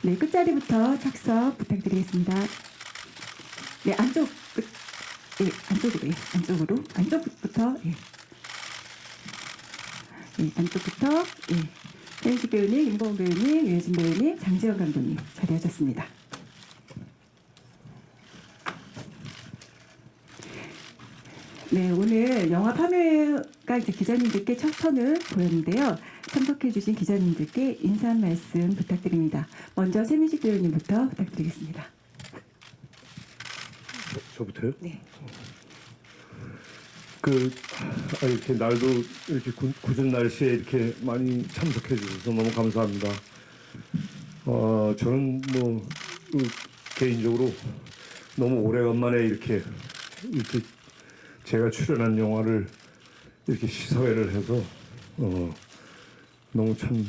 네, 끝자리부터 착석 부탁드리겠습니다. 네, 안쪽 끝, 안쪽으로, 안쪽부터, 안쪽부터, 최윤식 배우님, 임보은 배우님, 유해진 배우님, 장지영 감독님 자리하셨습니다. 네, 오늘 영화 파묘가 이제 기자님들께 첫 선을 보였는데요. 참석해주신 기자님들께 인사 한 말씀 부탁드립니다. 먼저 최민식 배우님부터 부탁드리겠습니다. 저부터요? 네. 이렇게 날도 이렇게 궂은 날씨에 이렇게 많이 참석해 주셔서 너무 감사합니다. 저는 개인적으로 너무 오래간만에 이렇게 제가 출연한 영화를 이렇게 시사회를 해서 너무 참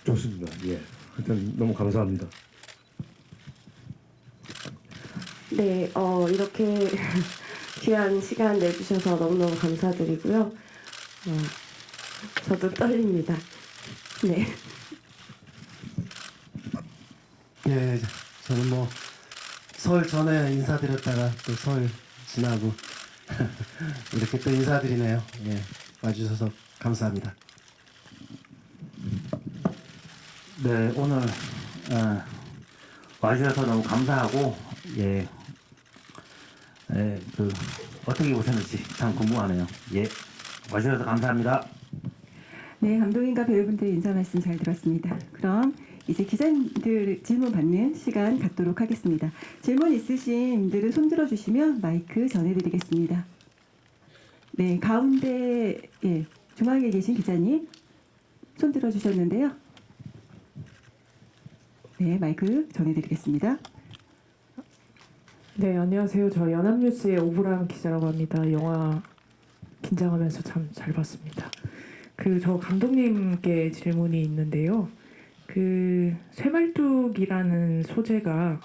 좋습니다. 하여튼 너무 감사합니다. 네, 이렇게 귀한 시간 내주셔서 너무너무 감사드리고요. 저도 떨립니다. 네. 예, 저는 설 전에 인사드렸다가 또 설 지나고 이렇게 또 인사드리네요. 예, 와주셔서 감사합니다. 네, 오늘 와주셔서 너무 감사하고 어떻게 보셨는지 참 궁금하네요. 와주셔서 감사합니다. 네, 감독님과 배우분들 인사 말씀 잘 들었습니다. 그럼 이제 기자님들 질문 받는 시간 갖도록 하겠습니다. 질문 있으신 분들은 손 들어주시면 마이크 전해드리겠습니다. 네, 가운데 중앙에 계신 기자님 손 들어주셨는데요. 네, 마이크 전해드리겠습니다. 네, 안녕하세요. 저 연합뉴스의 오브람 기자라고 합니다. 영화 긴장하면서 참 잘 봤습니다. 저 감독님께 질문이 있는데요. 쇠말뚝이라는 소재가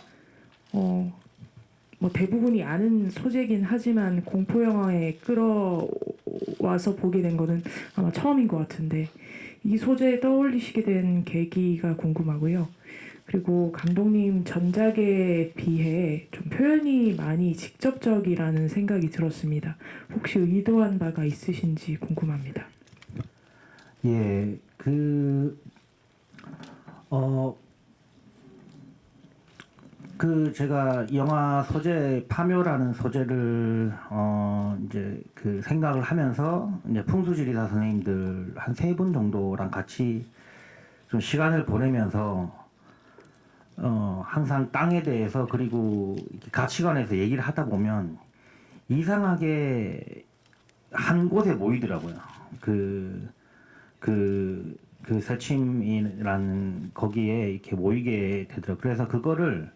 대부분이 아는 소재긴 하지만 공포 영화에 끌어와서 보게 된 거는 아마 처음인 것 같은데 이 소재에 떠올리시게 된 계기가 궁금하고요. 그리고 감독님 전작에 비해 좀 표현이 많이 직접적이라는 생각이 들었습니다. 혹시 의도한 바가 있으신지 궁금합니다. 제가 영화 소재 파묘라는 소재를 이제 생각을 하면서 이제 풍수지리사 선생님들 한 3분 정도랑 같이 좀 시간을 보내면서 항상 땅에 대해서 그리고 가치관에서 얘기를 하다 보면 이상하게 한 곳에 모이더라고요. 새침이라는 거기에 이렇게 모이게 되더라고요. 그래서 그거를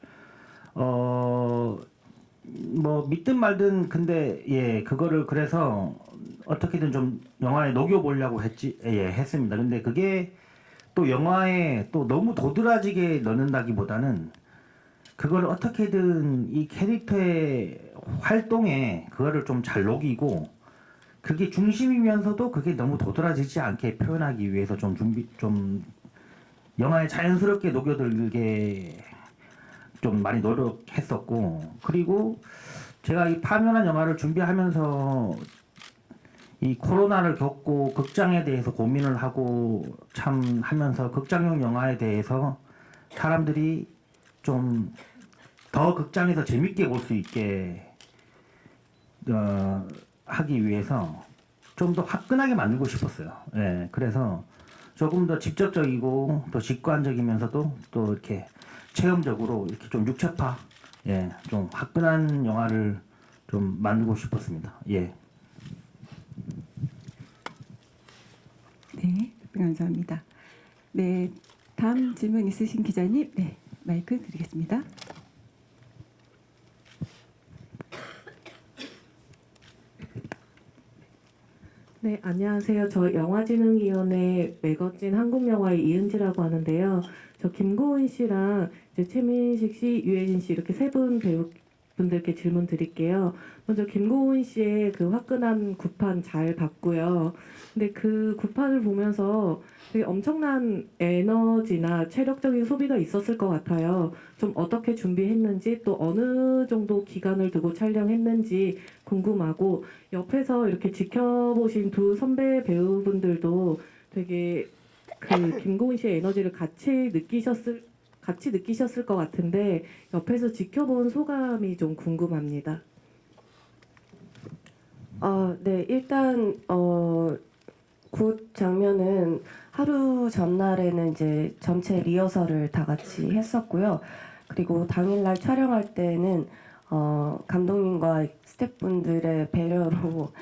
믿든 말든 근데 그거를 그래서 어떻게든 좀 영화에 녹여보려고 했습니다. 근데 그게 또 영화에 또 너무 도드라지게 넣는다기보다는 그걸 어떻게든 이 캐릭터의 활동에 그거를 좀 잘 녹이고 그게 중심이면서도 그게 너무 도드라지지 않게 표현하기 위해서 좀 영화에 자연스럽게 녹여들게 좀 많이 노력했었고, 그리고 제가 이 파묘란 영화를 준비하면서 이 코로나를 겪고 극장에 대해서 고민을 하고 참 하면서 극장용 영화에 대해서 사람들이 좀 더 극장에서 재밌게 볼 수 있게 하기 위해서 좀 더 화끈하게 만들고 싶었어요. 그래서 조금 더 직접적이고 또 직관적이면서도 또 이렇게 체험적으로 이렇게 좀 육체파, 좀 화끈한 영화를 좀 만들고 싶었습니다. 네, 감사합니다. 네, 다음 질문 있으신 기자님, 마이크 드리겠습니다. 네, 안녕하세요. 저 영화진흥위원회 매거진 한국영화의 이은지라고 하는데요. 저 김고은 씨랑 이제 최민식 씨, 유해진 씨 이렇게 3분 배우 분들께 질문 드릴게요. 먼저 김고은 씨의 그 화끈한 구판 잘 봤고요. 근데 그 구판을 보면서 되게 엄청난 에너지나 체력적인 소비가 있었을 것 같아요. 좀 어떻게 준비했는지 또 어느 정도 기간을 두고 촬영했는지 궁금하고 옆에서 이렇게 지켜보신 두 선배 배우분들도 되게 그 김고은 씨의 에너지를 같이 느끼셨을 것 같은데 옆에서 지켜본 소감이 좀 궁금합니다. 네, 일단 굿 장면은 하루 전날에는 이제 전체 리허설을 다 같이 했었고요. 그리고 당일날 촬영할 때는 감독님과 스태프분들의 배려로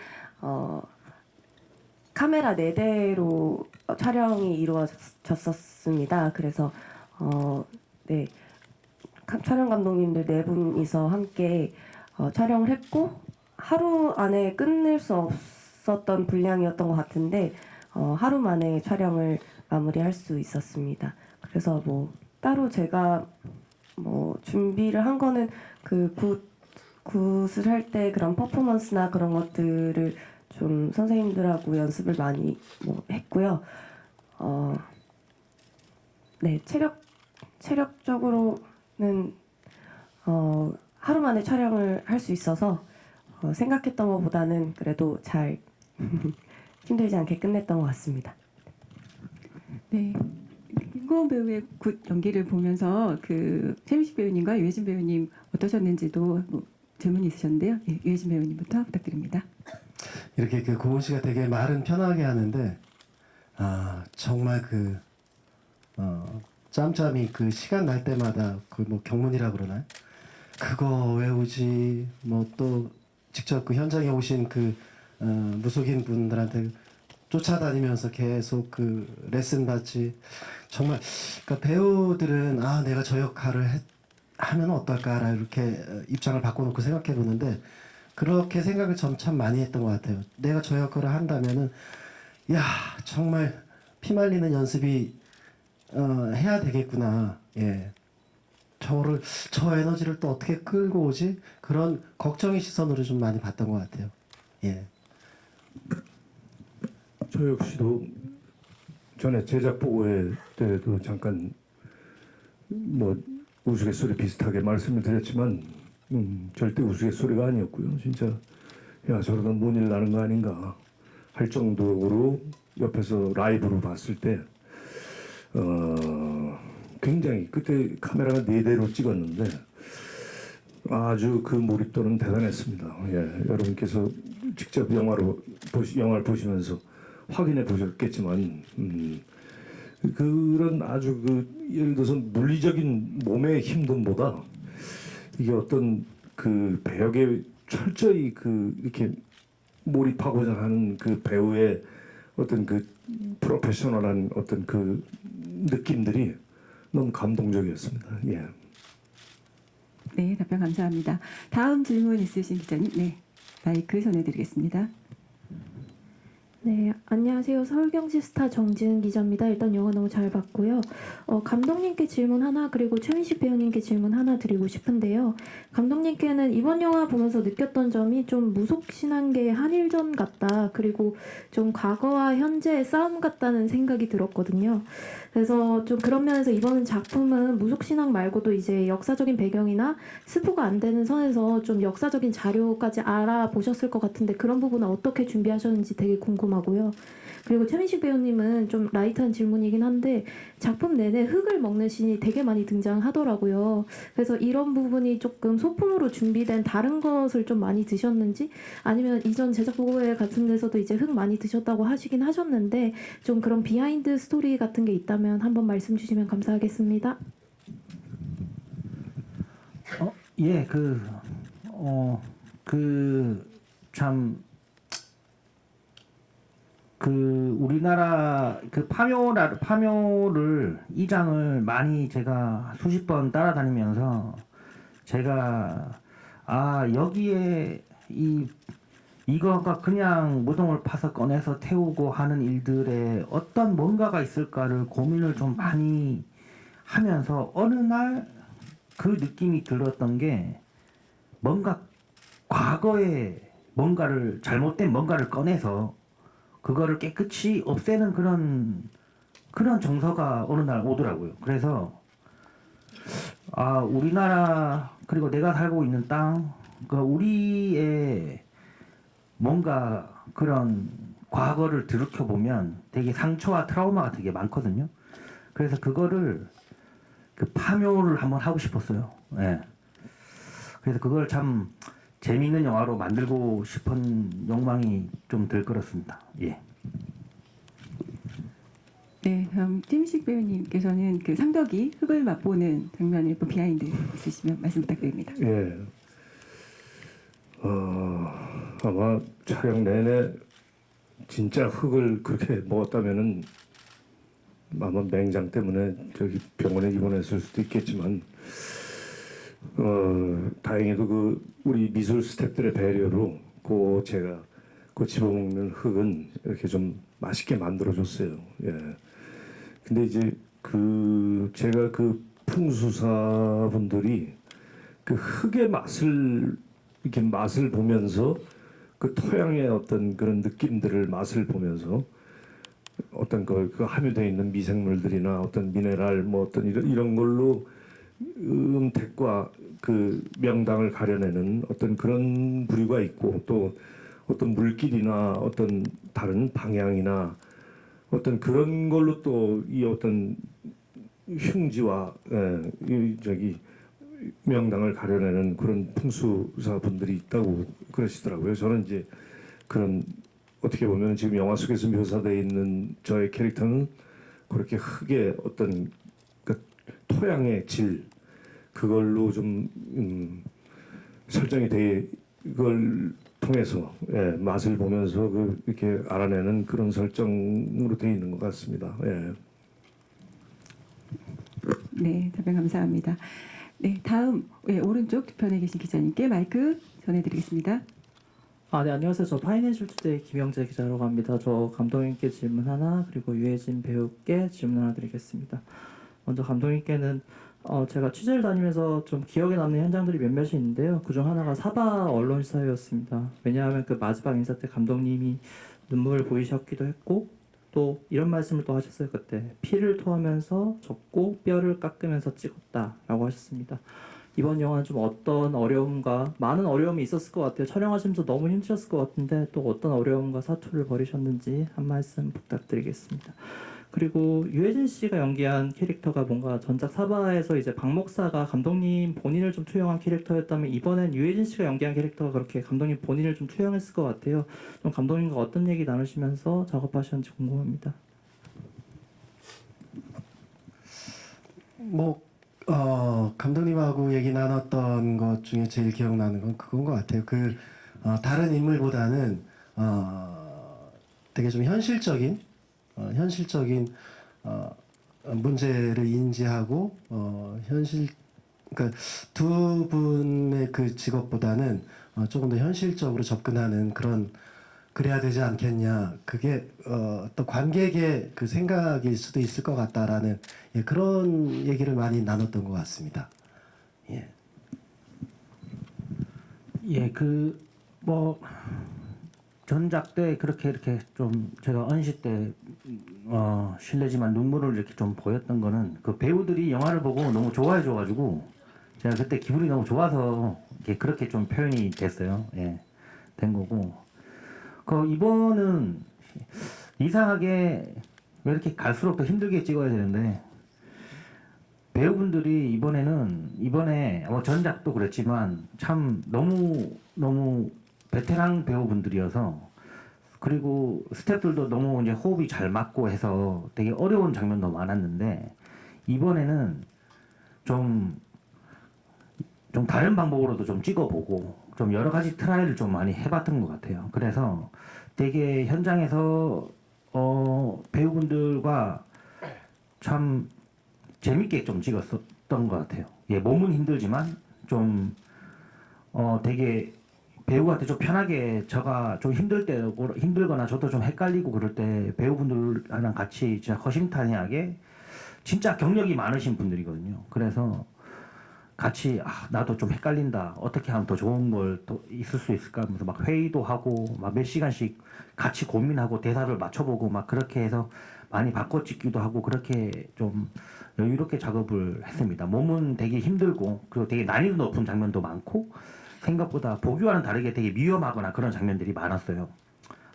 카메라 4대로 촬영이 이루어졌었습니다. 그래서 네, 촬영 감독님들 4분이서 함께 촬영을 했고 하루 안에 끝낼 수 없었던 분량이었던 것 같은데 하루 만에 촬영을 마무리할 수 있었습니다. 그래서 뭐 따로 제가 뭐 준비를 한 거는 그 굿을 할 때 그런 퍼포먼스나 그런 것들을 좀 선생님들하고 연습을 많이 뭐 했고요. 네, 체력적으로는 하루 만에 촬영을 할 수 있어서 생각했던 것보다는 그래도 잘 힘들지 않게 끝냈던 것 같습니다. 네. 김고은 배우의 굿 연기를 보면서 그 최민식 배우님과 유해진 배우님 어떠셨는지도 뭐 질문이 있으셨는데요. 예, 유해진 배우님부터 부탁드립니다. 이렇게 그 고은 씨가 되게 말은 편하게 하는데 정말 그 짬짬이 그 시간 날 때마다 그 뭐 경문이라 그러나요? 그거 외우지 뭐 또 직접 그 현장에 오신 그 무속인 분들한테 쫓아다니면서 계속 그 레슨 받지. 정말 그러니까 배우들은 내가 저 역할을 하면 어떨까라 이렇게 입장을 바꿔놓고 생각해 보는데 그렇게 생각을 참 많이 했던 것 같아요. 내가 저 역할을 한다면은 야 정말 피말리는 연습이 해야 되겠구나. 예. 저 에너지를 또 어떻게 끌고 오지? 그런 걱정의 시선으로 좀 많이 봤던 것 같아요. 예. 저 역시도 전에 제작 보고회 때도 잠깐 뭐 우스갯소리 비슷하게 말씀을 드렸지만 절대 우스갯소리가 아니었고요. 진짜 야 저러다 뭔 일 나는 거 아닌가 할 정도로 옆에서 라이브로 봤을 때 굉장히 그때 카메라가 4대로 찍었는데 아주 그 몰입도는 대단했습니다. 예, 여러분께서 직접 영화를 보시면서 확인해 보셨겠지만 그런 아주 그 예를 들어서 물리적인 몸의 힘듦보다 이게 어떤 그 배역에 철저히 그 이렇게 몰입하고자 하는 그 배우의 어떤 그 프로페셔널한 어떤 그 느낌들이 너무 감동적이었습니다. 예. 네, 답변 감사합니다. 다음 질문 있으신 기자님, 네, 마이크 전해드리겠습니다. 네, 안녕하세요. 서울경제 스타 정지은 기자입니다. 일단 영화 너무 잘 봤고요. 감독님께 질문 하나 그리고 최민식 배우님께 질문 하나 드리고 싶은데요. 감독님께는 이번 영화 보면서 느꼈던 점이 좀 무속신앙계의 한일전 같다. 그리고 좀 과거와 현재의 싸움 같다는 생각이 들었거든요. 그래서 좀 그런 면에서 이번 작품은 무속신앙 말고도 이제 역사적인 배경이나 스포가 안 되는 선에서 좀 역사적인 자료까지 알아보셨을 것 같은데 그런 부분은 어떻게 준비하셨는지 되게 궁금하고요. 그리고 최민식 배우님은 좀 라이트한 질문이긴 한데 작품 내내 흙을 먹는 씬이 되게 많이 등장하더라고요. 그래서 이런 부분이 조금 소품으로 준비된 다른 것을 좀 많이 드셨는지 아니면 이전 제작 보고회 같은 데서도 이제 흙 많이 드셨다고 하시긴 하셨는데 좀 그런 비하인드 스토리 같은 게 있다면 한번 말씀 주시면 감사하겠습니다. 예, 우리나라 그 파묘를 이장을 많이 제가 수십 번 따라다니면서 제가 여기에 이거가 그냥 무덤을 파서 꺼내서 태우고 하는 일들에 어떤 뭔가가 있을까를 고민을 좀 많이 하면서 어느 날 그 느낌이 들었던 게 뭔가 과거에 뭔가를 잘못된 뭔가를 꺼내서 그거를 깨끗이 없애는 그런 정서가 어느 날 오더라고요. 그래서 우리나라 그리고 내가 살고 있는 땅, 그 우리의 뭔가 그런 과거를 들이켜 보면 되게 상처와 트라우마가 되게 많거든요. 그래서 그거를 그 파묘를 한번 하고 싶었어요. 예. 그래서 그걸 참 재미있는 영화로 만들고 싶은 욕망이 좀 들끓었습니다. 예. 네, 다음 최민식 배우님께서는 그 상덕이 흙을 맛보는 장면의 뭐 비하인드 있으시면 말씀 부탁드립니다. 예. 아마 촬영 내내 진짜 흙을 그렇게 먹었다면은 아마 맹장 때문에 저기 병원에 입원했을 수도 있겠지만 다행히도 그 우리 미술 스태프들의 배려로 제가 집어먹는 흙은 이렇게 좀 맛있게 만들어줬어요. 예. 근데 이제 제가 그 풍수사분들이 그 흙의 맛을 이렇게 맛을 보면서 그 토양의 어떤 그런 느낌들을 맛을 보면서 어떤 그 함유되어 있는 미생물들이나 어떤 미네랄 뭐 어떤 이런 걸로 음택과 그 명당을 가려내는 어떤 그런 부류가 있고 또 어떤 물길이나 어떤 다른 방향이나 어떤 그런 걸로 또 이 어떤 흉지와 명당을 가려내는 그런 풍수사 분들이 있다고 그러시더라고요. 저는 이제 그런 어떻게 보면 지금 영화 속에서 묘사되어 있는 저의 캐릭터는 그렇게 흙의 어떤 그 토양의 질 그걸로 좀 설정이 돼 이걸 통해서 맛을 보면서 이렇게 알아내는 그런 설정으로 되어 있는 것 같습니다. 예. 네, 답변 감사합니다. 네, 다음 오른쪽 뒤편에 계신 기자님께 마이크 전해드리겠습니다. 네, 안녕하세요. 저 파이낸셜 투데이 김영재 기자라고 합니다. 저 감독님께 질문 하나, 그리고 유해진 배우께 질문 하나 드리겠습니다. 먼저 감독님께는 제가 취재를 다니면서 좀 기억에 남는 현장들이 몇몇이 있는데요. 그중 하나가 사바 언론사였습니다. 왜냐하면 그 마지막 인사 때 감독님이 눈물을 보이셨기도 했고 또 이런 말씀을 또 하셨어요. 그때 피를 토하면서 젓고 뼈를 깎으면서 찍었다라고 하셨습니다. 이번 영화는 좀 어떤 어려움과 많은 어려움이 있었을 것 같아요. 촬영하시면서 너무 힘드셨을 것 같은데 또 어떤 어려움과 사투를 벌이셨는지 한 말씀 부탁드리겠습니다. 그리고 유해진 씨가 연기한 캐릭터가 뭔가 전작 사바에서 이제 박 목사가 감독님 본인을 좀 투영한 캐릭터였다면 이번엔 유해진 씨가 연기한 캐릭터가 그렇게 감독님 본인을 좀 투영했을 것 같아요. 좀 감독님과 어떤 얘기 나누시면서 작업하셨는지 궁금합니다. 감독님하고 얘기 나눴던 것 중에 제일 기억나는 건 그건 것 같아요. 다른 인물보다는 되게 좀 현실적인 문제를 인지하고 그러니까 두 분의 그 직업보다는 조금 더 현실적으로 접근하는 그래야 되지 않겠냐. 그게 또 관객의 그 생각일 수도 있을 것 같다라는 그런 얘기를 많이 나눴던 것 같습니다. 예. 예, 전작 때 그렇게 이렇게 좀 제가 언시 때 실례지만 눈물을 이렇게 좀 보였던 거는 그 배우들이 영화를 보고 너무 좋아해 줘가지고 제가 그때 기분이 너무 좋아서 그렇게 좀 표현이 됐어요. 예, 된 거고. 이번은 이상하게 왜 이렇게 갈수록 더 힘들게 찍어야 되는데 배우분들이 이번에 전작도 그랬지만 참 너무 베테랑 배우분들이어서 그리고 스태프들도 너무 이제 호흡이 잘 맞고 해서 되게 어려운 장면도 많았는데 이번에는 좀 다른 방법으로도 좀 찍어보고 좀 여러 가지 트라이를 좀 많이 해봤던 것 같아요. 그래서 되게 현장에서 배우분들과 참 재밌게 좀 찍었었던 것 같아요. 예, 몸은 힘들지만 좀 되게 배우한테 좀 편하게 제가 좀 힘들거나 저도 좀 헷갈리고 그럴 때 배우분들이랑 같이 진짜 허심탄회하게 진짜 경력이 많으신 분들이거든요. 그래서 같이 나도 좀 헷갈린다. 어떻게 하면 더 좋은 걸 또 있을 수 있을까 하면서 막 회의도 하고 막 몇 시간씩 같이 고민하고 대사를 맞춰보고 막 그렇게 해서 많이 바꿔찍기도 하고 그렇게 좀 여유롭게 작업을 했습니다. 몸은 되게 힘들고 그리고 되게 난이도 높은 장면도 많고 생각보다 보기와는 다르게 되게 위험하거나 그런 장면들이 많았어요.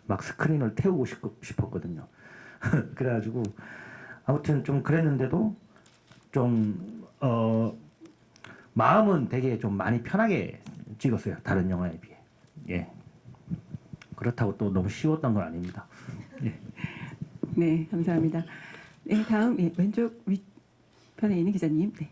막 스크린을 태우고 싶었거든요. 그래가지고 아무튼 좀 그랬는데도 좀 마음은 되게 좀 많이 편하게 찍었어요. 다른 영화에 비해. 예. 그렇다고 또 너무 쉬웠던 건 아닙니다. 예. 네, 감사합니다. 네, 다음 왼쪽 윗편에 있는 기자님. 네.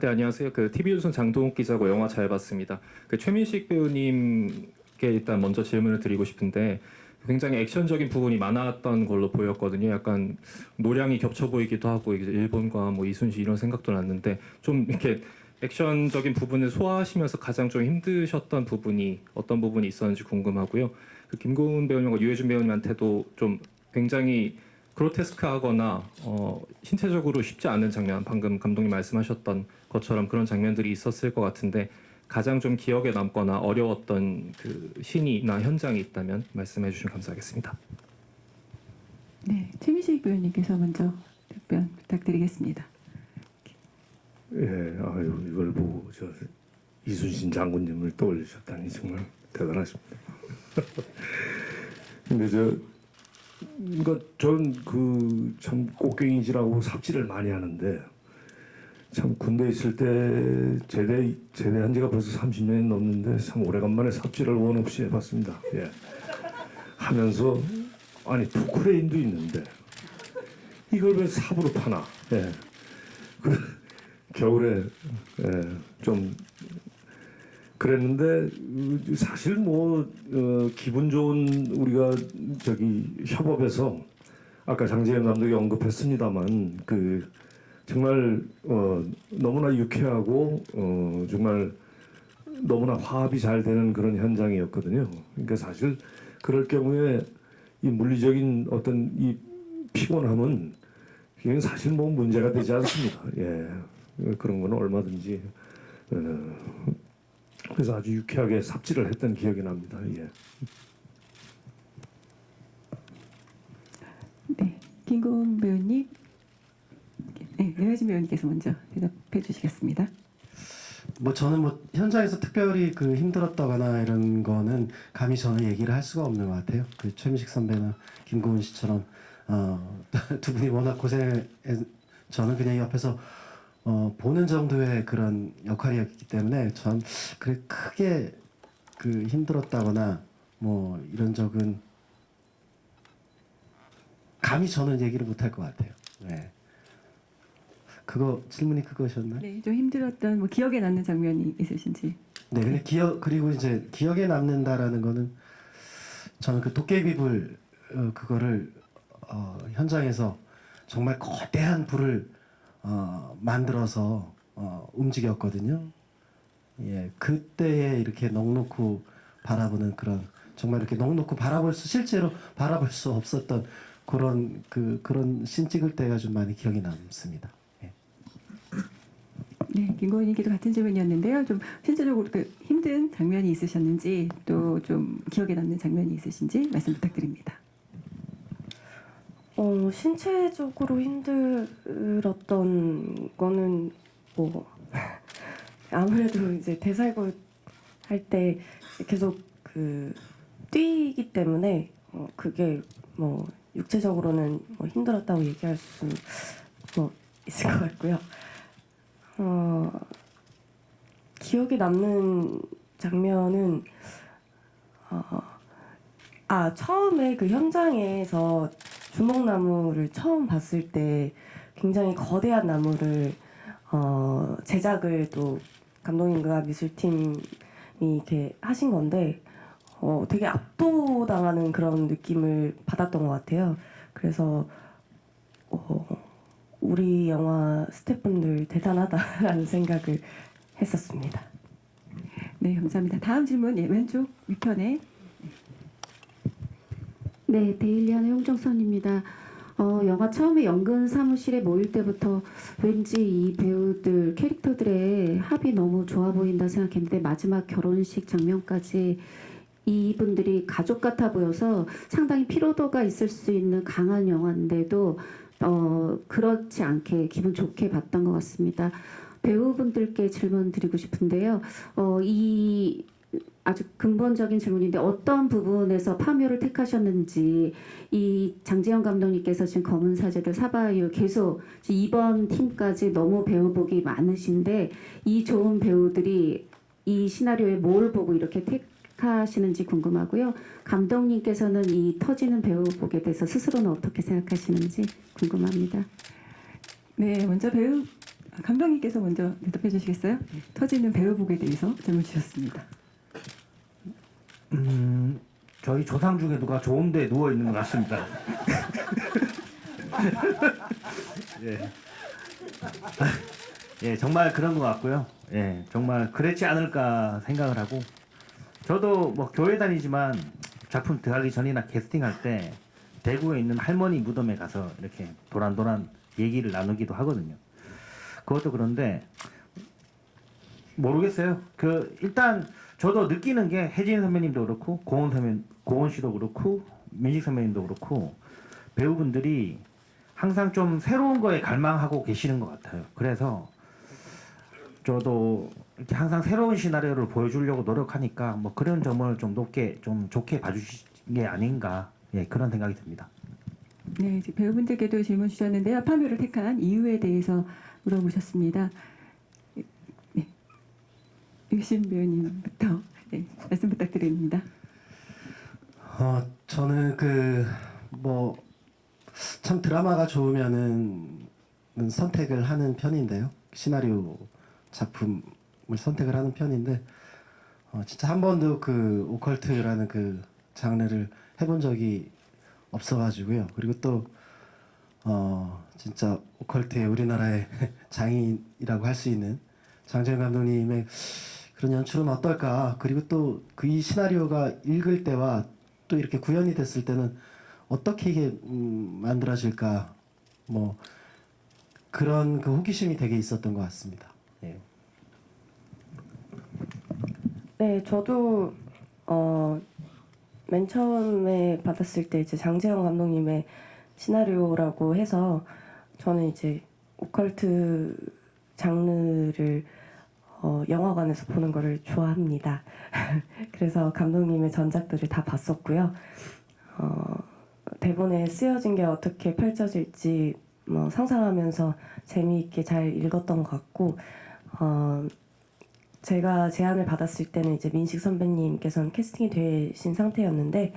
네, 안녕하세요. TV조선 장동욱 기자고 영화 잘 봤습니다. 최민식 배우님께 일단 먼저 질문을 드리고 싶은데 굉장히 액션적인 부분이 많았던 걸로 보였거든요. 약간 노량이 겹쳐 보이기도 하고 이제 일본과 뭐 이순신 이런 생각도 났는데 좀 이렇게 액션적인 부분을 소화하시면서 가장 좀 힘드셨던 부분이 어떤 부분이 있었는지 궁금하고요. 김고은 배우님과 유해준 배우님한테도 좀 굉장히 그로테스크하거나 신체적으로 쉽지 않은 장면, 방금 감독님 말씀하셨던 것처럼 그런 장면들이 있었을 것 같은데 가장 좀 기억에 남거나 어려웠던 그 신이나 현장이 있다면 말씀해 주시면 감사하겠습니다. 네, 최민식 배우님께서 먼저 답변 부탁드리겠습니다. 예, 아유 이걸 보고 저 이순신 장군님을 떠올리셨다니 정말 대단하십니다. 근데 그러니까 저는 그 참 꽃갱이질하고 삽질을 많이 하는데 참 군대 있을 때 제대한 지가 벌써 30년이 넘는데 참 오래간만에 삽질을 원 없이 해봤습니다. 예. 하면서 아니 투크레인도 있는데 이걸 왜 삽으로 파나? 예. 겨울에 좀 그랬는데 사실 뭐 기분 좋은 우리가 저기 협업에서 아까 장재현 감독이 언급했습니다만 그 정말 너무나 유쾌하고 정말 너무나 화합이 잘 되는 그런 현장이었거든요. 그러니까 사실 그럴 경우에 이 물리적인 어떤 이 피곤함은 이건 사실 뭐 문제가 되지 않습니다. 예, 그런 건 얼마든지 그래서 아주 유쾌하게 삽질을 했던 기억이 납니다. 예. 네, 김고은 배우님. 네, 유해준 배우님께서 먼저 대답해 주시겠습니다. 뭐 저는 뭐 현장에서 특별히 그 힘들었다거나 이런 거는 감히 저는 얘기를 할 수가 없는 것 같아요. 그 최민식 선배나 김고은 씨처럼 두 분이 워낙 고생해 저는 그냥 옆에서 보는 정도의 그런 역할이었기 때문에 전 그렇게 크게 그 힘들었다거나 뭐 이런 적은 감히 저는 얘기를 못할 것 같아요. 네. 그거 질문이 그거셨나요? 네, 좀 힘들었던 뭐 기억에 남는 장면이 있으신지. 네, 근데 그리고 이제 기억에 남는다라는 거는 저는 그 도깨비불 그거를 현장에서 정말 거대한 불을 만들어서 움직였거든요. 예, 그때에 이렇게 넋놓고 바라보는 그런 정말 이렇게 넋놓고 실제로 바라볼 수 없었던 그런 씬 찍을 때가 좀 많이 기억이 남습니다. 예. 네, 김고은님께도 같은 질문이었는데요. 좀 실제적으로 그 힘든 장면이 있으셨는지 또 좀 기억에 남는 장면이 있으신지 말씀 부탁드립니다. 신체적으로 힘들었던 거는 뭐 아무래도 이제 대살구 할 때 계속 그 뛰기 때문에 그게 뭐 육체적으로는 뭐 힘들었다고 얘기할 수 뭐 있을 것 같고요. 기억에 남는 장면은 처음에 그 현장에서 주먹나무를 처음 봤을 때 굉장히 거대한 나무를 제작을 또 감독님과 미술팀이 이렇게 하신 건데 되게 압도당하는 그런 느낌을 받았던 것 같아요. 그래서 우리 영화 스태프분들 대단하다라는 생각을 했었습니다. 네, 감사합니다. 다음 질문 왼쪽 위편에. 네, 데일리안의 홍정선입니다. 영화 처음에 연근 사무실에 모일 때부터 왠지 이 배우들 캐릭터들의 합이 너무 좋아 보인다 생각했는데 마지막 결혼식 장면까지 이분들이 가족 같아 보여서 상당히 피로도가 있을 수 있는 강한 영화인데도 그렇지 않게 기분 좋게 봤던 것 같습니다. 배우분들께 질문 드리고 싶은데요. 이 아주 근본적인 질문인데 어떤 부분에서 파묘를 택하셨는지 이 장지영 감독님께서 지금 검은 사제들 사바이유 계속 이번 팀까지 너무 배우복이 많으신데 이 좋은 배우들이 이 시나리오에 뭘 보고 이렇게 택하시는지 궁금하고요. 감독님께서는 이 터지는 배우복에 대해서 스스로는 어떻게 생각하시는지 궁금합니다. 네, 먼저 감독님께서 먼저 대답해 주시겠어요? 터지는 배우복에 대해서 질문 주셨습니다. 저희 조상 중에 누가 좋은데 누워 있는 것 같습니다. 예. 예, 정말 그런 것 같고요. 예, 정말 그랬지 않을까 생각을 하고, 저도 뭐 교회 다니지만 작품 들어가기 전이나 캐스팅할 때 대구에 있는 할머니 무덤에 가서 이렇게 도란도란 얘기를 나누기도 하거든요. 그것도 그런데 모르겠어요. 일단 저도 느끼는 게 혜진 선배님도 그렇고 고은 씨도 그렇고 민식 선배님도 그렇고 배우분들이 항상 좀 새로운 거에 갈망하고 계시는 것 같아요. 그래서 저도 이렇게 항상 새로운 시나리오를 보여주려고 노력하니까 뭐 그런 점을 좀 높게 좀 좋게 봐주신 게 아닌가, 예, 그런 생각이 듭니다. 네, 이제 배우분들께도 질문 주셨는데요. 파묘를 택한 이유에 대해서 물어보셨습니다. 네, 유신 배우님부터 말씀 부탁드립니다. 저는 참 드라마가 좋으면은 선택을 하는 편인데요. 시나리오 작품을 선택을 하는 편인데 진짜 한 번도 오컬트라는 장르를 해본 적이 없어가지고요. 그리고 또 진짜 오컬트의 우리나라의 장인이라고 할 수 있는 장재현 감독님의 그런 연출은 어떨까? 그리고 또 이 시나리오가 읽을 때와 또 이렇게 구현이 됐을 때는 어떻게 이게 만들어질까? 뭐 그런 호기심이 되게 있었던 것 같습니다. 예. 네, 저도 맨 처음에 받았을 때 이제 장재영 감독님의 시나리오라고 해서 저는 이제 오컬트 장르를 영화관에서 보는 거를 좋아합니다. 그래서 감독님의 전작들을 다 봤었고요. 대본에 쓰여진 게 어떻게 펼쳐질지 상상하면서 재미있게 잘 읽었던 것 같고 제가 제안을 받았을 때는 이제 민식 선배님께서는 캐스팅이 되신 상태였는데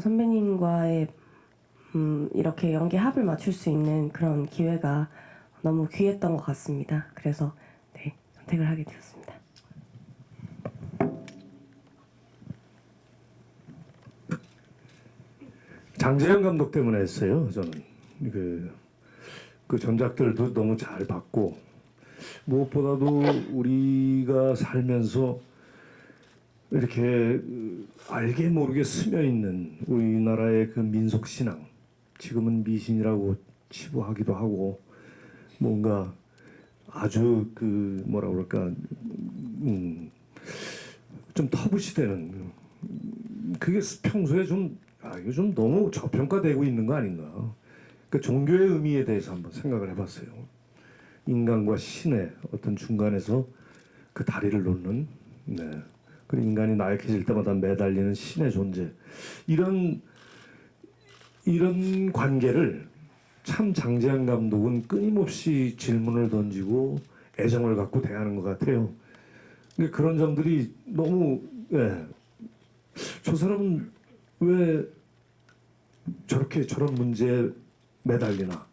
선배님과의 이렇게 연기 합을 맞출 수 있는 그런 기회가 너무 귀했던 것 같습니다. 그래서 네, 선택을 하게 되었습니다. 장재현 감독 때문에 했어요. 저는 그 전작들도 너무 잘 봤고 무엇보다도 우리가 살면서 이렇게 알게 모르게 스며 있는 우리나라의 그 민속 신앙, 지금은 미신이라고 치부하기도 하고 뭔가 아주 뭐라 그럴까 좀 터부시되는 그게 평소에 이거 좀 너무 저평가되고 있는 거 아닌가. 그 종교의 의미에 대해서 한번 생각을 해봤어요. 인간과 신의 어떤 중간에서 그 다리를 놓는, 네. 그리고 인간이 나약해질 때마다 매달리는 신의 존재. 이런 관계를 참 장재현 감독은 끊임없이 질문을 던지고 애정을 갖고 대하는 것 같아요. 근데 그런 점들이 너무, 저 사람은 왜 저런 문제에 매달리나.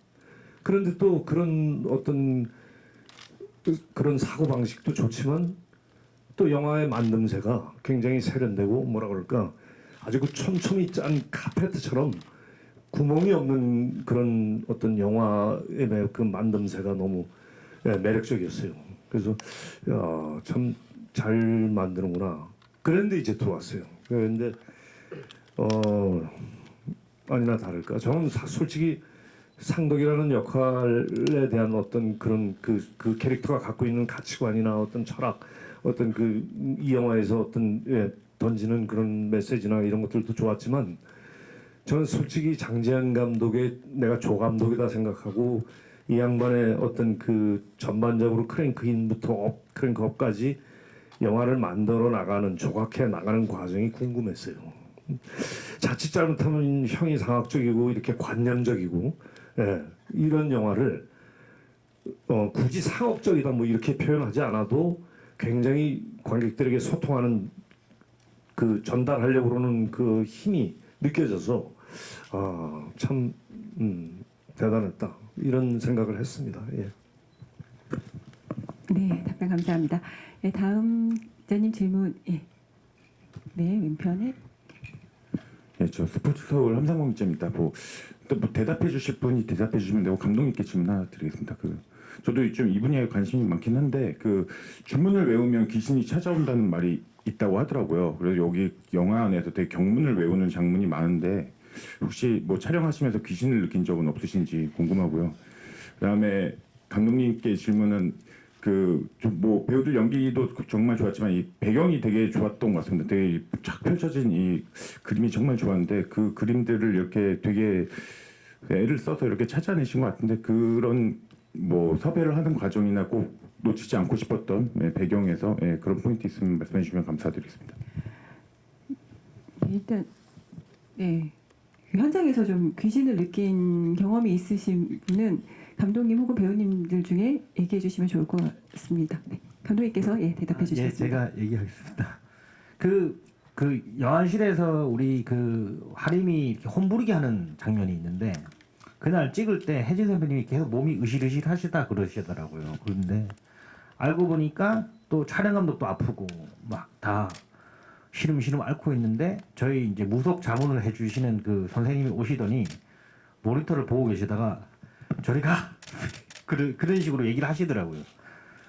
그런데 또 그런 어떤 그런 사고 방식도 좋지만 또 영화의 만듦새가 굉장히 세련되고 뭐라 그럴까 아주 촘촘히 짠 카페트처럼 구멍이 없는 그런 어떤 영화의 그 만듦새가 너무 매력적이었어요. 그래서 참 잘 만드는구나. 그런데 이제 들어왔어요. 그런데 아니나 다를까 저는 솔직히 상덕이라는 역할에 대한 어떤 그런 그 캐릭터가 갖고 있는 가치관이나 어떤 철학, 어떤 이 영화에서 어떤 던지는 그런 메시지나 이런 것들도 좋았지만 저는 솔직히 장재현 감독의 내가 조 감독이다 생각하고 이 양반의 어떤 그 전반적으로 크랭크인부터 크랭크업까지 영화를 만들어 나가는 조각해 나가는 과정이 궁금했어요. 자칫 잘못하면 형이 상학적이고 이렇게 관념적이고 이런 영화를 굳이 상업적이다 뭐 이렇게 표현하지 않아도 굉장히 관객들에게 소통하는 그 전달하려고 그러는 그 힘이 느껴져서 참 대단했다 이런 생각을 했습니다. 예. 네, 답변 감사합니다. 네, 다음 기자님 질문. 예. 네, 왼편에. 네, 저 스포츠 서울 함상봉 기자입니다. 뭐 대답해 주실 분이 대답해 주시면 되고 감독님께 질문 하나 드리겠습니다. 저도 좀 이 분야에 관심이 많긴 한데 주문을 외우면 귀신이 찾아온다는 말이 있다고 하더라고요. 그래서 여기 영화 안에서 되게 경문을 외우는 장면이 많은데 혹시 뭐 촬영하시면서 귀신을 느낀 적은 없으신지 궁금하고요. 그다음에 감독님께 질문은 뭐 배우들 연기도 정말 좋았지만 이 배경이 되게 좋았던 것 같습니다. 되게 쫙 펼쳐진 이 그림이 정말 좋았는데 그 그림들을 이렇게 되게 애를 써서 이렇게 찾아내신 것 같은데 그런 뭐 섭외를 하는 과정이나 꼭 놓치지 않고 싶었던 배경에서 그런 포인트 있으면 말씀해 주시면 감사드리겠습니다. 일단 네, 그 현장에서 좀 귀신을 느낀 경험이 있으신 분은 감독님 혹은 배우님들 중에 얘기해 주시면 좋을 것 같습니다. 네, 감독님께서 대답해 주시겠습니다. 예, 제가 얘기하겠습니다. 그 영화실에서 우리 하림이 이렇게 홈부리게 하는 장면이 있는데 그날 찍을 때 혜진 선배님이 계속 몸이 으실으실 하시다 그러시더라고요. 그런데 알고 보니까 또 촬영 감독도 아프고 막 다 시름시름 앓고 있는데 저희 이제 무속 자문을 해주시는 그 선생님이 오시더니 모니터를 보고 계시다가 저리 가! 그런 식으로 얘기를 하시더라고요.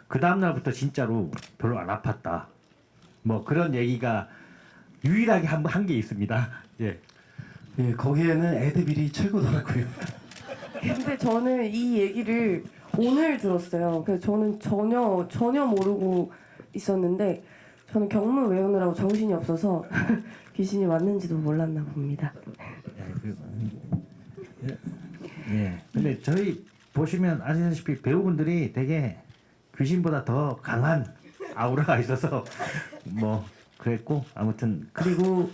그 다음날부터 진짜로 별로 안 아팠다. 뭐 그런 얘기가 유일하게 한 게 있습니다. 예. 예, 거기에는 에드빌이 최고더라고요. 근데 저는 이 얘기를 오늘 들었어요. 그래서 저는 전혀 모르고 있었는데 저는 경문 외우느라고 정신이 없어서 귀신이 왔는지도 몰랐나 봅니다. 예. 근데 저희 보시면 아시다시피 배우분들이 되게 귀신보다 더 강한 아우라가 있어서 뭐 그랬고 아무튼 그리고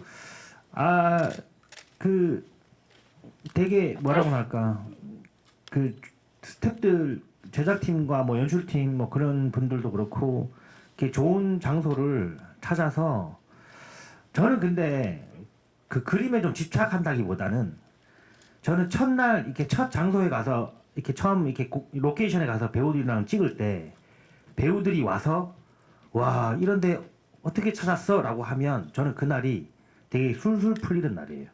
되게 뭐라고 할까 스태프들 제작팀과 뭐 연출팀 뭐 그런 분들도 그렇고 이렇게 좋은 장소를 찾아서 저는 근데 그 그림에 좀 집착한다기보다는 저는 첫날 이렇게 첫 장소에 가서 이렇게 처음 이렇게 로케이션에 가서 배우들이랑 찍을 때 배우들이 와서 와 이런데 어떻게 찾았어?라고 하면 저는 그날이 되게 술술 풀리는 날이에요.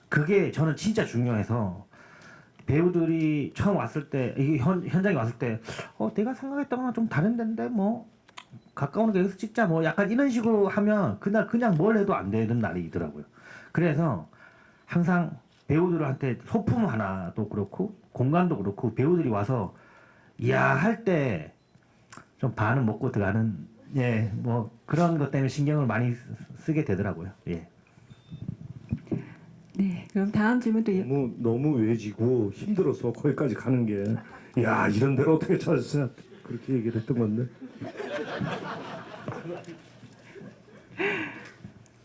그게 저는 진짜 중요해서 배우들이 처음 왔을 때 이게 현장에 왔을 때 내가 생각했던 거랑 좀 다른 데인데 뭐 가까우니까 여기서 찍자 뭐 약간 이런 식으로 하면 그날 그냥 뭘 해도 안 되는 날이더라고요. 그래서 항상 배우들한테 소품 하나도 그렇고 공간도 그렇고 배우들이 와서 이야 할 때 좀 반은 먹고 들어가는 뭐 그런 것 때문에 신경을 많이 쓰게 되더라고요. 예. 네, 그럼 다음 질문도 너무 외지고 힘들어서 거기까지 가는 게 야 이런 데를 어떻게 찾았으냐 그렇게 얘기를 했던 건데.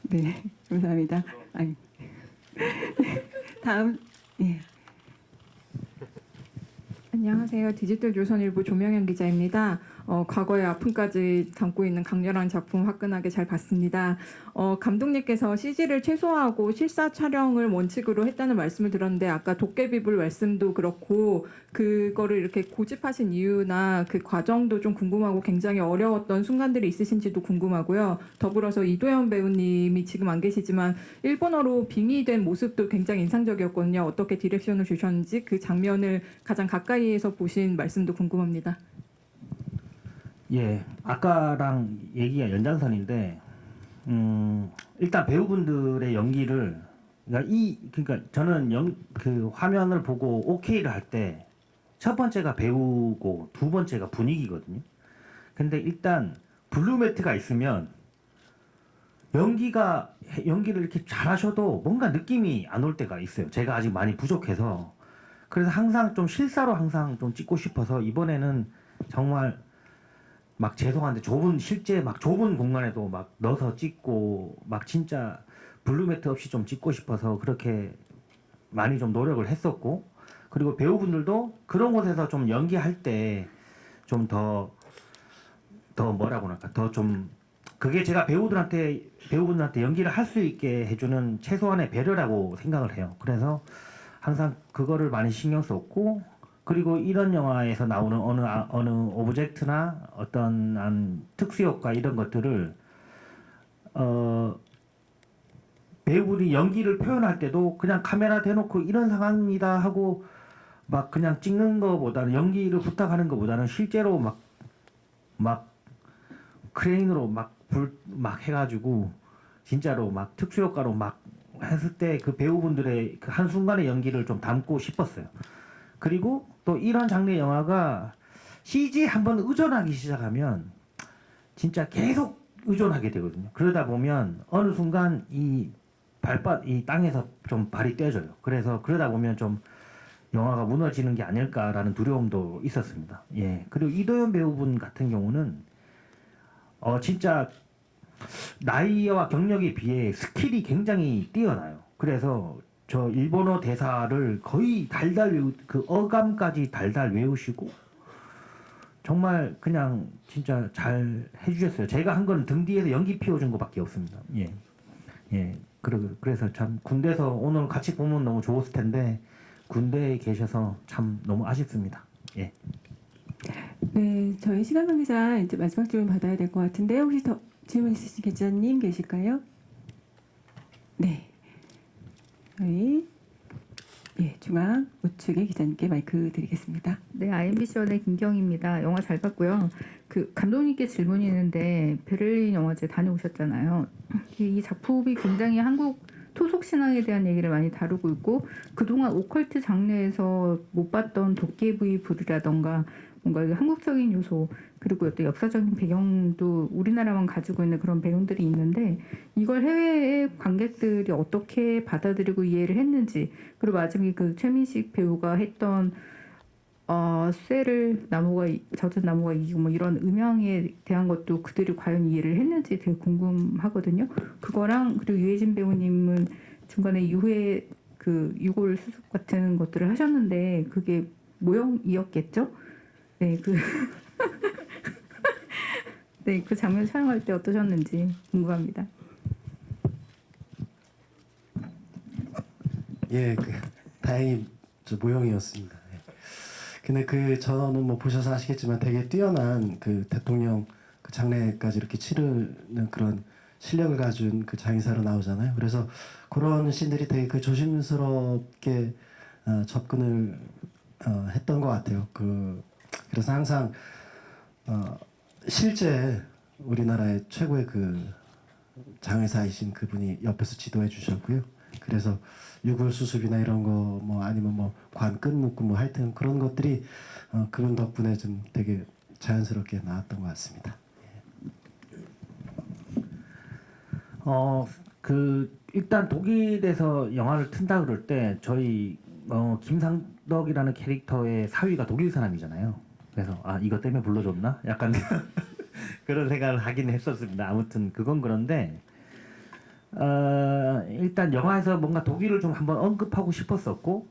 네, 감사합니다. 다음 안녕하세요. 디지털 조선일보 조명현 기자입니다. 과거의 아픔까지 담고 있는 강렬한 작품 화끈하게 잘 봤습니다. 감독님께서 CG를 최소화하고 실사 촬영을 원칙으로 했다는 말씀을 들었는데 아까 도깨비불 말씀도 그렇고 그거를 이렇게 고집하신 이유나 그 과정도 좀 궁금하고 굉장히 어려웠던 순간들이 있으신지도 궁금하고요. 더불어서 이도현 배우님이 지금 안 계시지만 일본어로 빙의된 모습도 굉장히 인상적이었거든요. 어떻게 디렉션을 주셨는지 그 장면을 가장 가까이에서 보신 말씀도 궁금합니다. 예, 아까랑 얘기가 연장선인데 일단 배우분들의 연기를 그러니까 저는 그 화면을 보고 오케이를 할 때 첫 번째가 배우고 두 번째가 분위기거든요. 근데 일단 블루매트가 있으면 연기를 이렇게 잘하셔도 뭔가 느낌이 안 올 때가 있어요. 제가 아직 많이 부족해서. 그래서 항상 좀 실사로 항상 좀 찍고 싶어서 이번에는 정말 막 죄송한데 실제 막 좁은 공간에도 막 넣어서 찍고 막 진짜 블루매트 없이 좀 찍고 싶어서 그렇게 많이 좀 노력을 했었고, 그리고 배우분들도 그런 곳에서 좀 연기할 때 좀 더 뭐라고 할까, 더 좀 그게 제가 배우분들한테 연기를 할 수 있게 해주는 최소한의 배려라고 생각을 해요. 그래서 항상 그거를 많이 신경 썼고, 그리고 이런 영화에서 나오는 어느 오브젝트나 어떤 특수효과 이런 것들을 배우들이 연기를 표현할 때도 그냥 카메라 대놓고 이런 상황입니다 하고 막 그냥 찍는 거보다는, 연기를 부탁하는 것보다는 실제로 막 크레인으로 막 해가지고 진짜로 막 특수효과로 막 했을 때 그 배우분들의 그 한순간의 연기를 좀 담고 싶었어요. 그리고 또 이런 장르의 영화가 CG 한번 의존하기 시작하면 진짜 계속 의존하게 되거든요. 그러다 보면 어느 순간 이 땅에서 좀 발이 떼져요. 그래서 그러다 보면 좀 영화가 무너지는 게 아닐까라는 두려움도 있었습니다. 예. 그리고 이도현 배우분 같은 경우는 진짜 나이와 경력에 비해 스킬이 굉장히 뛰어나요. 그래서 저 일본어 대사를 거의 그 어감까지 달달 외우시고 정말 그냥 진짜 잘 해주셨어요. 제가 한 건 등 뒤에서 연기 피워준 것밖에 없습니다. 예. 예. 그래서 참 군대에서 오늘 같이 보면 너무 좋았을 텐데 군대에 계셔서 참 너무 아쉽습니다. 예. 네, 저희 시간 관계자 이제 마지막 질문 받아야 될 것 같은데 혹시 더 질문 있으신 기자님 계실까요? 네. 저희 중앙 우측의 기자님께 마이크 드리겠습니다. 네, IMBC원의 김경입니다. 영화 잘 봤고요. 그 감독님께 질문이 있는데 베를린 영화제 다녀오셨잖아요. 이 작품이 굉장히 한국 토속 신앙에 대한 얘기를 많이 다루고 있고, 그동안 오컬트 장르에서 못 봤던 도깨비 불이라던가 뭔가 한국적인 요소, 그리고 어떤 역사적인 배경도 우리나라만 가지고 있는 그런 배경들이 있는데, 이걸 해외의 관객들이 어떻게 받아들이고 이해를 했는지, 그리고 마지막에 그 최민식 배우가 했던 쇠를 젖은 나무가 이기고 뭐 이런 음향에 대한 것도 그들이 과연 이해를 했는지 되게 궁금하거든요. 그거랑, 그리고 유해진 배우님은 중간에 이후에 그 유골 수습 같은 것들을 하셨는데 그게 모형이었겠죠? 네, 네, 그 장면 촬영할 때 어떠셨는지 궁금합니다. 예, 다행히 저 모형이었습니다. 예. 근데 저는 뭐 보셔서 아시겠지만 되게 뛰어난 그 대통령 그 장례까지 이렇게 치르는 그런 실력을 가진 그 장의사로 나오잖아요. 그래서 그런 씬들이 되게 그 조심스럽게 접근을 했던 것 같아요. 그래서 항상 실제 우리나라의 최고의 그 장의사이신 그분이 옆에서 지도해 주셨고요. 그래서 유골 수습이나 이런 거 뭐 아니면 뭐 관끈 묶고 뭐 하여튼 그런 것들이 그분 덕분에 좀 되게 자연스럽게 나왔던 것 같습니다. 일단 독일에서 영화를 튼다 그럴 때 저희 김상덕이라는 캐릭터의 사위가 독일 사람이잖아요. 그래서 이것 때문에 불러줬나? 약간 그런 생각을 하긴 했었습니다. 아무튼 그건 그런데 일단 영화에서 뭔가 독일을 좀 한번 언급하고 싶었었고,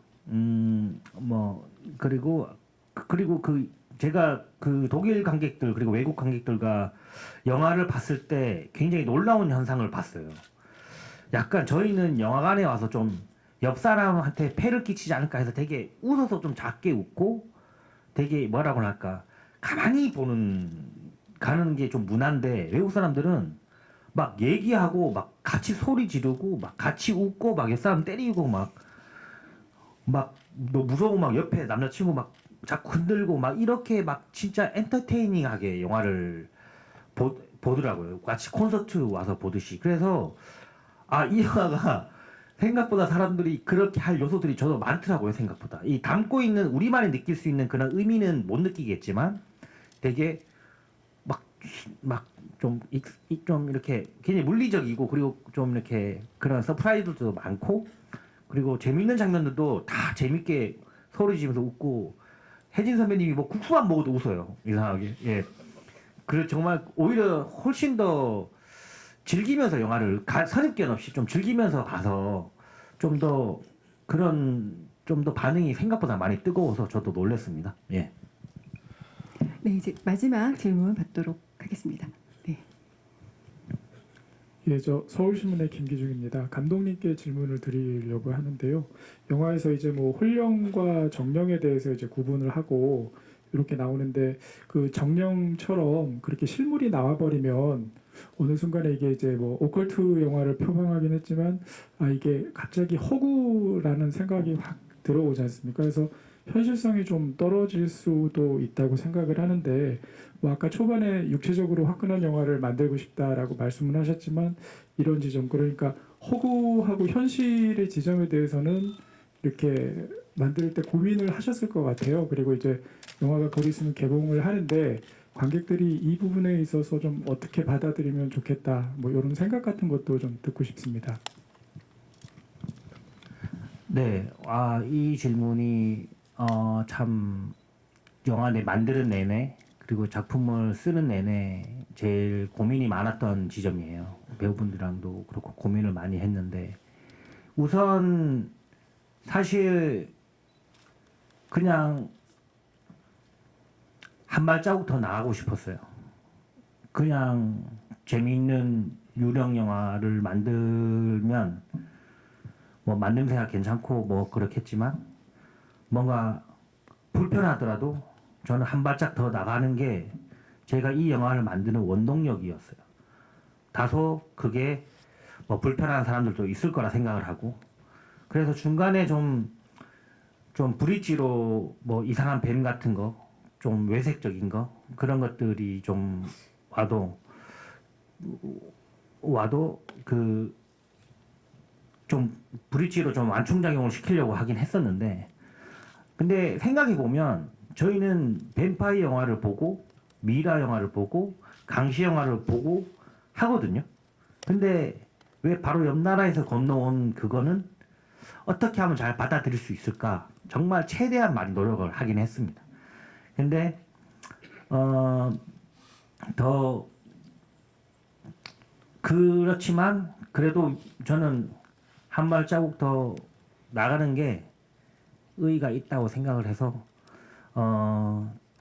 그리고 제가 그 독일 관객들 그리고 외국 관객들과 영화를 봤을 때 굉장히 놀라운 현상을 봤어요. 약간 저희는 영화관에 와서 좀 옆 사람한테 폐를 끼치지 않을까 해서 되게 웃어서 좀 작게 웃고 되게 뭐라고 할까, 가만히 가는 게 좀 문화인데, 외국 사람들은 막 얘기하고 막 같이 소리 지르고 막 같이 웃고 막 옆사람 때리고 막 너 무서워 막 옆에 남자친구 막 자꾸 흔들고 막 이렇게 막 진짜 엔터테이닝하게 영화를 보더라고요. 같이 콘서트 와서 보듯이. 그래서 이 영화가 생각보다 사람들이 그렇게 할 요소들이 저도 많더라고요. 생각보다 이 담고 있는 우리만이 느낄 수 있는 그런 의미는 못 느끼겠지만 되게 좀 이렇게 굉장히 물리적이고 그리고 좀 이렇게 그런 서프라이즈도 많고 그리고 재밌는 장면들도 다 재밌게 소리 지면서 웃고 혜진 선배님이 뭐 국수만 먹어도 웃어요. 이상하게. 예. 그래서 정말 오히려 훨씬 더 즐기면서 영화를 선입견 없이 좀 즐기면서 봐서 좀 더 반응이 생각보다 많이 뜨거워서 저도 놀랐습니다. 예. 네, 이제 마지막 질문 받도록 하겠습니다. 네. 예, 저 서울신문의 김기중입니다. 감독님께 질문을 드리려고 하는데요. 영화에서 이제 뭐 혼령과 정령에 대해서 이제 구분을 하고 이렇게 나오는데 그 정령처럼 그렇게 실물이 나와버리면 어느 순간에 이게 이제 뭐 오컬트 영화를 표방하긴 했지만 이게 갑자기 허구라는 생각이 확 들어오지 않습니까? 그래서 현실성이 좀 떨어질 수도 있다고 생각을 하는데 뭐 아까 초반에 육체적으로 화끈한 영화를 만들고 싶다라고 말씀을 하셨지만 이런 지점 그러니까 허구하고 현실의 지점에 대해서는 이렇게 만들 때 고민을 하셨을 것 같아요. 그리고 이제 영화가 곧 있으면 개봉을 하는데 관객들이 이 부분에 있어서 좀 어떻게 받아들이면 좋겠다 뭐 이런 생각 같은 것도 좀 듣고 싶습니다. 네, 이 질문이 참 영화 만드는 내내 그리고 작품을 쓰는 내내 제일 고민이 많았던 지점이에요. 배우분들랑도 그렇고 고민을 많이 했는데 우선 사실 그냥 한 발자국 더 나가고 싶었어요. 그냥 재미있는 유령 영화를 만들면 뭐 만듦새가 괜찮고 뭐 그렇겠지만 뭔가 불편하더라도 저는 한 발짝 더 나가는 게 제가 이 영화를 만드는 원동력이었어요. 다소 그게 뭐 불편한 사람들도 있을 거라 생각을 하고 그래서 중간에 좀 브릿지로 뭐 이상한 뱀 같은 거 좀 외색적인 거 그런 것들이 좀 와도 그 좀 브릿지로 좀 완충작용을 시키려고 하긴 했었는데 근데 생각해 보면 저희는 뱀파이어 영화를 보고 미라 영화를 보고 강시 영화를 보고 하거든요. 근데 왜 바로 옆 나라에서 건너온 그거는 어떻게 하면 잘 받아들일 수 있을까? 정말 최대한 많이 노력을 하긴 했습니다. 근데 더 그렇지만 그래도 저는 한 발자국 더 나가는 게 의의가 있다고 생각을 해서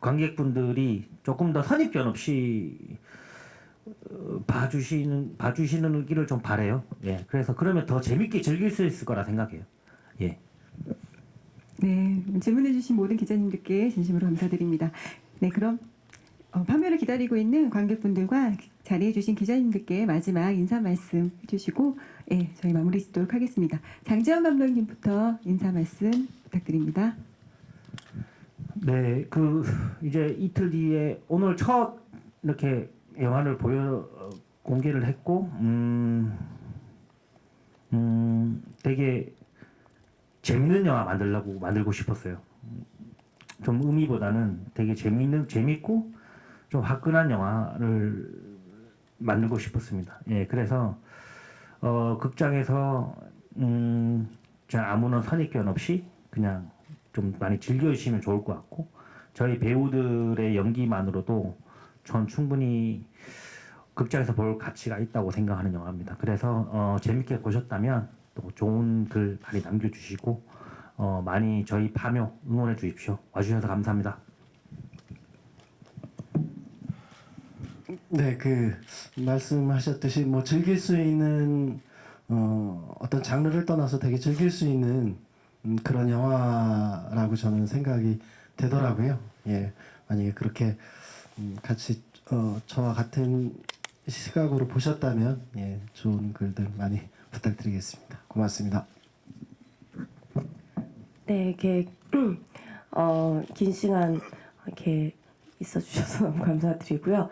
관객분들이 조금 더 선입견 없이 봐주시는 길을 좀 바래요. 예, 그래서 그러면 더 재밌게 즐길 수 있을 거라 생각해요. 예. 네, 질문해주신 모든 기자님들께 진심으로 감사드립니다. 네, 그럼 판매를 기다리고 있는 관객분들과 자리해주신 기자님들께 마지막 인사 말씀 해주시고, 예, 저희 마무리 짓도록 하겠습니다. 장지현 감독님부터 인사 말씀 부탁드립니다. 네, 이제 이틀 뒤에 오늘 첫 이렇게 영화를 공개를 했고, 되게 재밌는 영화 만들고 싶었어요. 좀 의미보다는 되게 재밌고 좀 화끈한 영화를 만들고 싶었습니다. 예, 그래서 극장에서 아무런 선입견 없이 그냥 좀 많이 즐겨주시면 좋을 것 같고 저희 배우들의 연기만으로도 전 충분히 극장에서 볼 가치가 있다고 생각하는 영화입니다. 그래서 재밌게 보셨다면 또 좋은 글 많이 남겨주시고 많이 저희 파묘 응원해 주십시오. 와주셔서 감사합니다. 네, 말씀하셨듯이 뭐 즐길 수 있는 어떤 장르를 떠나서 되게 즐길 수 있는 그런 영화라고 저는 생각이 되더라고요. 예, 만약에 그렇게 같이 저와 같은 시각으로 보셨다면 예, 좋은 글들 많이 부탁드리겠습니다. 고맙습니다. 네, 이렇게 긴 시간 이렇게 있어주셔서 너무 감사드리고요.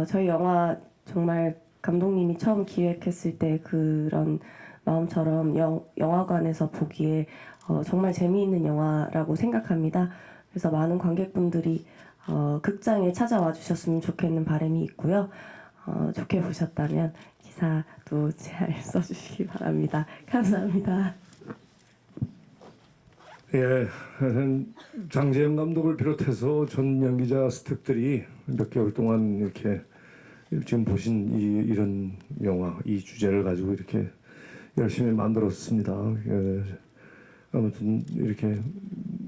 저희 영화 정말 감독님이 처음 기획했을 때 그런 마음처럼 영화관에서 보기에 정말 재미있는 영화라고 생각합니다. 그래서 많은 관객분들이 극장에 찾아와 주셨으면 좋겠는 바람이 있고요. 좋게 보셨다면 기사도 잘 써주시기 바랍니다. 감사합니다. 예, 장재영 감독을 비롯해서 전 연기자 스태프들이 몇 개월 동안 이렇게 지금 보신 이런 영화, 이 주제를 가지고 이렇게 열심히 만들었습니다. 예, 아무튼 이렇게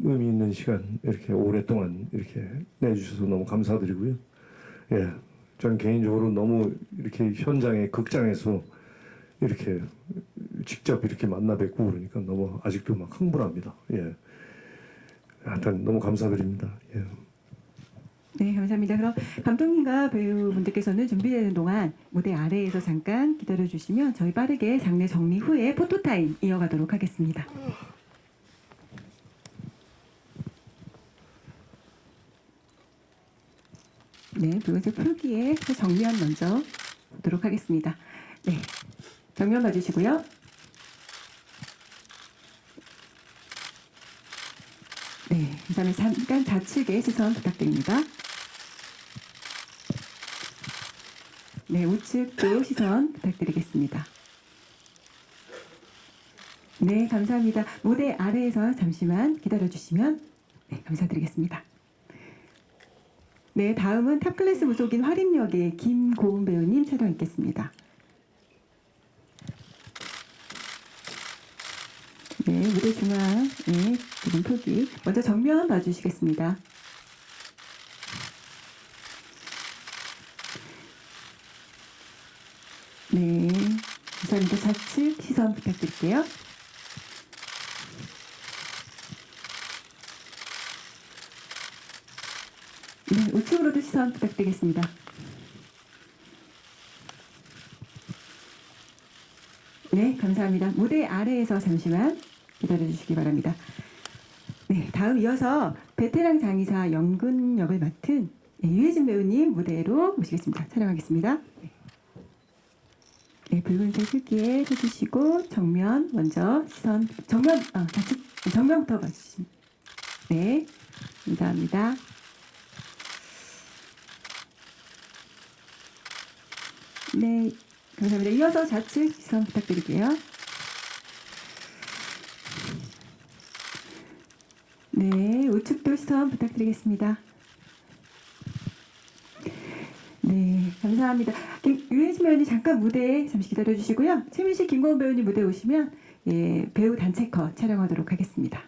의미 있는 시간 이렇게 오랫동안 이렇게 내주셔서 너무 감사드리고요. 예, 저는 개인적으로 너무 이렇게 현장에 극장에서 이렇게 직접 이렇게 만나 뵙고 그러니까 너무 아직도 막 흥분합니다. 예, 하여튼 너무 감사드립니다. 예. 네, 감사합니다. 그럼 감독님과 배우분들께서는 준비되는 동안 무대 아래에서 잠깐 기다려 주시면 저희 빠르게 장례 정리 후에 포토타임 이어가도록 하겠습니다. 네, 붉은색 풀기에 정면 먼저 보도록 하겠습니다. 네, 정면 봐주시고요. 네, 그다음에 잠깐 좌측에 시선 부탁드립니다. 네, 우측도 시선 부탁드리겠습니다. 네, 감사합니다. 무대 아래에서 잠시만 기다려주시면 네, 감사드리겠습니다. 네, 다음은 탑클래스 무속인 활인역의 김고은 배우님 촬영 있겠습니다. 네, 무대 중앙, 네, 기본 표기. 먼저 정면 봐주시겠습니다. 네, 감사합니다. 좌측 시선 부탁드릴게요. 네, 우측으로도 시선 부탁드리겠습니다. 네, 감사합니다. 무대 아래에서 잠시만 기다려주시기 바랍니다. 네, 다음 이어서 베테랑 장의사 영근 역을 맡은 유해진 배우님 무대로 모시겠습니다. 촬영하겠습니다. 네, 붉은색 흙기에 서주시고 정면 먼저 시선 좌측 정면부터 봐주시면 네, 감사합니다. 네, 감사합니다. 이어서 좌측 시선 부탁드릴게요. 네, 우측도 시선 부탁드리겠습니다. 네, 감사합니다. 유해진 배우님 잠깐 무대에 잠시 기다려주시고요. 최민식, 김고은 배우님 무대에 오시면 예, 배우 단체 컷 촬영하도록 하겠습니다.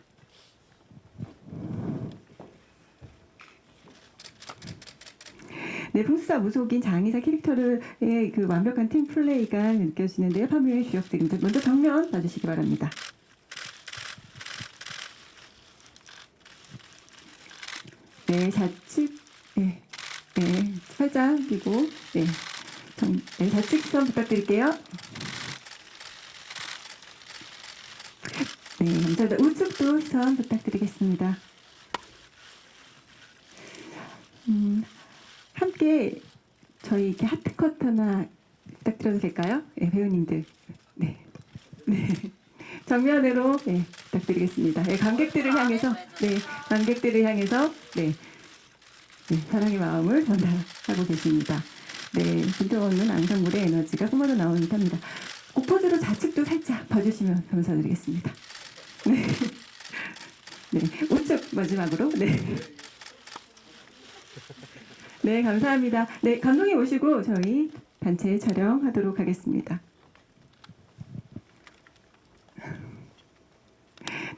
네, 풍수사 무속인 장의사 캐릭터를 그 완벽한 팀 플레이가 느껴지는데요. 파묘의 주역들입니다. 먼저 정면 봐주시기 바랍니다. 네, 좌측, 네, 네, 살짝 그리고 네, 네, 좌측 시선 부탁드릴게요. 네, 감사합니다. 우측도 시선 부탁드리겠습니다. 함께 저희 이렇게 하트컷 하나 부탁드려도 될까요? 네, 배우님들. 네. 네. 정면으로 네, 부탁드리겠습니다. 네, 관객들을 향해서 네, 네, 사랑의 마음을 전달하고 계십니다. 네, 김태원은 항상 무대 에너지가 뿜어져 나오는 듯합니다. 곡포즈로 좌측도 살짝 봐주시면 감사드리겠습니다. 네, 네, 우측 마지막으로 네. 네, 감사합니다. 네, 감독님 오시고 저희 단체 촬영하도록 하겠습니다.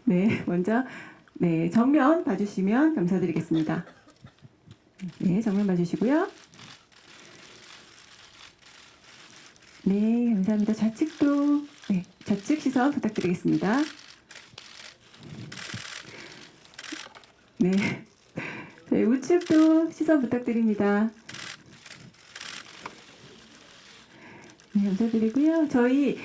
네, 먼저 네, 정면 봐주시면 감사드리겠습니다. 네, 정면 봐주시고요. 네, 감사합니다. 좌측도 네, 좌측 시선 부탁드리겠습니다. 네. 네, 우측도 시선 부탁드립니다. 네, 감사드리고요. 저희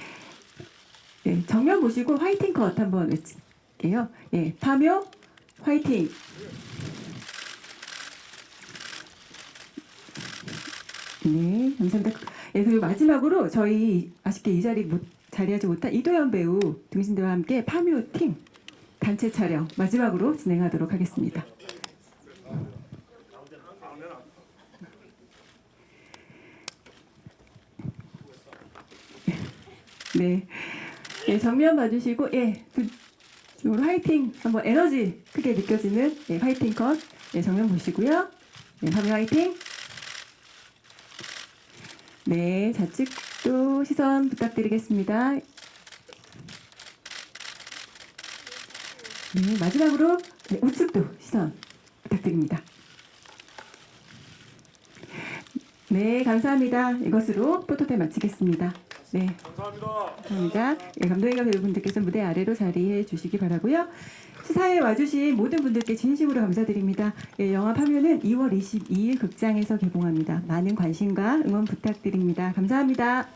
네, 정면 보시고 화이팅 컷 한번 외칠게요. 예, 파묘 화이팅. 네, 감사합니다. 예, 그리고 마지막으로 저희 아쉽게 이 자리 못 자리하지 못한 이도현 배우 등신대와 함께 파묘 팀 단체 촬영 마지막으로 진행하도록 하겠습니다. 네, 네 정면 봐주시고 오늘 화이팅 한번 에너지 크게 느껴지는 화이팅 컷 정면 보시고요. 파묘 화이팅. 네, 좌측도 시선 부탁드리겠습니다. 네, 마지막으로 우측도 시선 부탁드립니다. 네, 감사합니다. 이것으로 포토타임 마치겠습니다. 네, 감사합니다. 네, 감독님과 배우분들께서 무대 아래로 자리해 주시기 바라고요. 시사에 와주신 모든 분들께 진심으로 감사드립니다. 영화 파묘는 2월 22일 극장에서 개봉합니다. 많은 관심과 응원 부탁드립니다. 감사합니다.